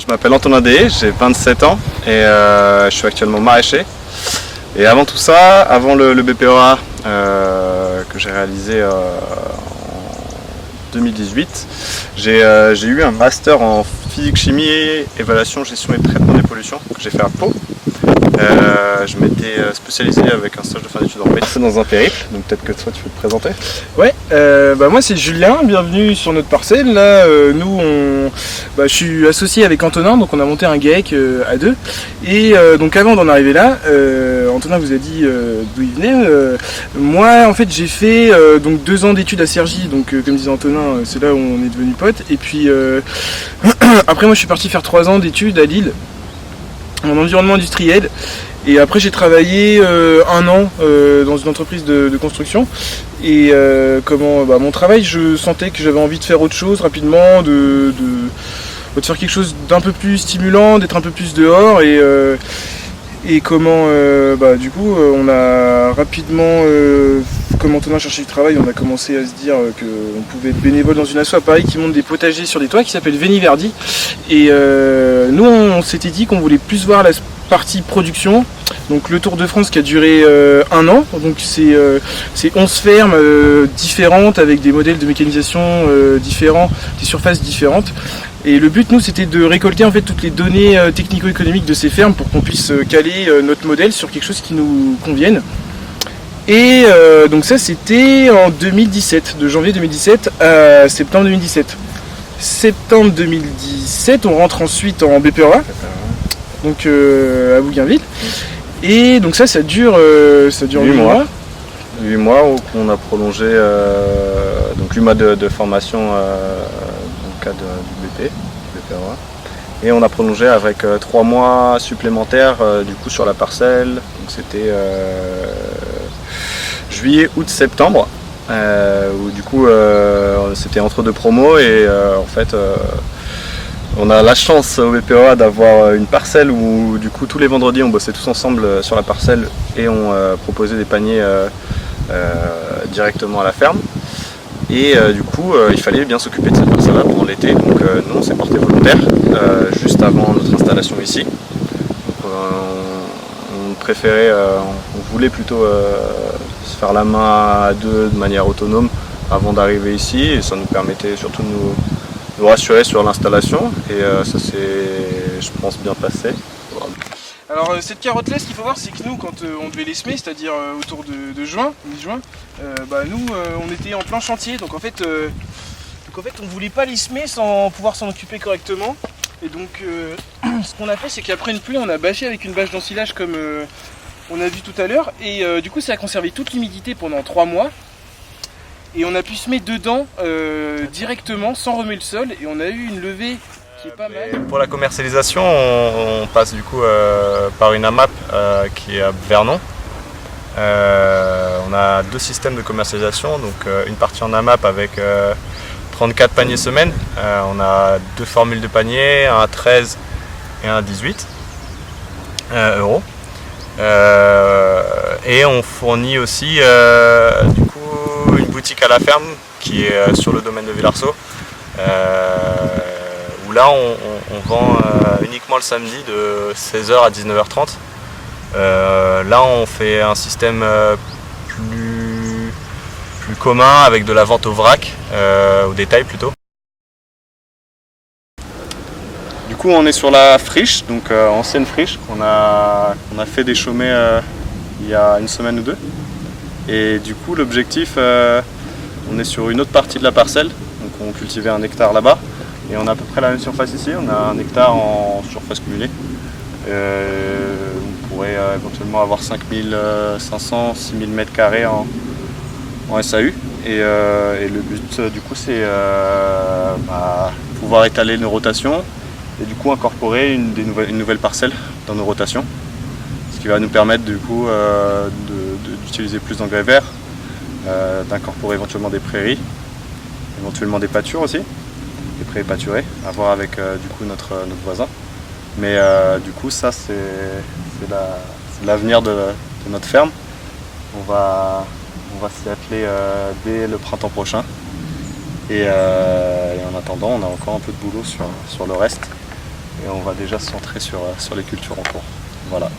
Je m'appelle Antonin Deshaies, j'ai 27 ans et je suis actuellement maraîcher. Et avant tout ça, avant le BPEA que j'ai réalisé en 2018, j'ai eu un master en physique-chimie, évaluation, gestion et traitement des pollutions que j'ai fait à Pau. Je m'étais spécialisé avec un stage de fin d'études en médecine dans un périple, donc peut-être que toi tu peux te présenter. Ouais, moi c'est Julien, bienvenue sur notre parcelle. Là, je suis associé avec Antonin, donc on a monté un GAEC à deux. Et donc avant d'en arriver là, Antonin vous a dit d'où il venait. Moi en fait j'ai fait donc 2 ans d'études à Cergy, donc comme disait Antonin, c'est là où on est devenus potes. Et puis après moi je suis parti faire 3 ans d'études à Lille, en environnement industriel. Et après j'ai travaillé 1 an dans une entreprise de construction. Et mon travail, je sentais que j'avais envie de faire autre chose rapidement, de faire quelque chose d'un peu plus stimulant, d'être un peu plus dehors. Du coup on a rapidement, comme Antonin cherchait du travail, on a commencé à se dire qu'on pouvait être bénévole dans une asso à Paris qui monte des potagers sur des toits, qui s'appelle Veniverdi. Et nous on s'était dit qu'on voulait plus voir la partie production, donc le Tour de France qui a duré 1 an, donc c'est 11 fermes différentes avec des modèles de mécanisation différents, des surfaces différentes. Et le but, nous, c'était de récolter en fait toutes les données technico-économiques de ces fermes pour qu'on puisse caler notre modèle sur quelque chose qui nous convienne. Et donc ça, c'était en 2017, de janvier 2017 à septembre 2017. Septembre 2017, on rentre ensuite en BPEA, donc à Bougainville. Et donc ça dure 8 mois. 8 mois où on a prolongé, donc 8 mois de formation dans le cadre du BPEA. Et on a prolongé avec 3 mois supplémentaires du coup sur la parcelle. Donc c'était juillet, août, septembre. Où du coup c'était entre 2 promos et en fait on a la chance au BPEA d'avoir une parcelle où du coup tous les vendredis on bossait tous ensemble sur la parcelle et on proposait des paniers directement à la ferme. Et du coup il fallait bien s'occuper de cette parcelle-là pendant l'été, donc nous on s'est porté volontaire juste avant notre installation ici. Donc, on préférait, on voulait plutôt se faire la main à deux de manière autonome avant d'arriver ici, et ça nous permettait surtout de nous rassurer sur l'installation, et ça s'est, je pense, bien passé. Alors cette carotte-là, ce qu'il faut voir, c'est que nous, quand on devait les semer, c'est-à-dire autour de juin, mi-juin, nous, on était en plein chantier, donc en fait, on voulait pas les semer sans pouvoir s'en occuper correctement. Et donc, ce qu'on a fait, c'est qu'après une pluie, on a bâché avec une bâche d'ensilage comme on a vu tout à l'heure, et du coup, ça a conservé toute l'humidité pendant 3 mois. Et on a pu semer dedans directement, sans remuer le sol, et on a eu une levée qui est pas mal. Pour la commercialisation, on passe du coup par une AMAP qui est à Vernon. On a 2 systèmes de commercialisation, donc une partie en AMAP avec 34 paniers semaine. On a 2 formules de paniers, un à 13 et un à 18 euros. Et on fournit aussi du coup une boutique à la ferme qui est sur le domaine de Villarceau. Où là on vend uniquement le samedi de 16h à 19h30. Là on fait un système plus commun avec de la vente au vrac, au détail plutôt. Du coup on est sur la friche, donc ancienne friche qu'on a fait déchaumer il y a une semaine ou 2. Et du coup l'objectif, on est sur une autre partie de la parcelle, donc on cultivait 1 hectare là-bas. Et on a à peu près la même surface ici, on a 1 hectare en surface cumulée. On pourrait éventuellement avoir 5500, 6000 m² en SAU. Et le but du coup c'est pouvoir étaler nos rotations et du coup incorporer une nouvelle parcelle dans nos rotations. Ce qui va nous permettre du coup d'utiliser plus d'engrais verts, d'incorporer éventuellement des prairies, éventuellement des pâtures aussi. Des prés pâturés, à voir avec du coup notre voisin. Mais du coup ça c'est l'avenir de notre ferme. On va s'y atteler dès le printemps prochain. Et en attendant, on a encore un peu de boulot sur le reste. et on va déjà se centrer sur les cultures en cours. Voilà.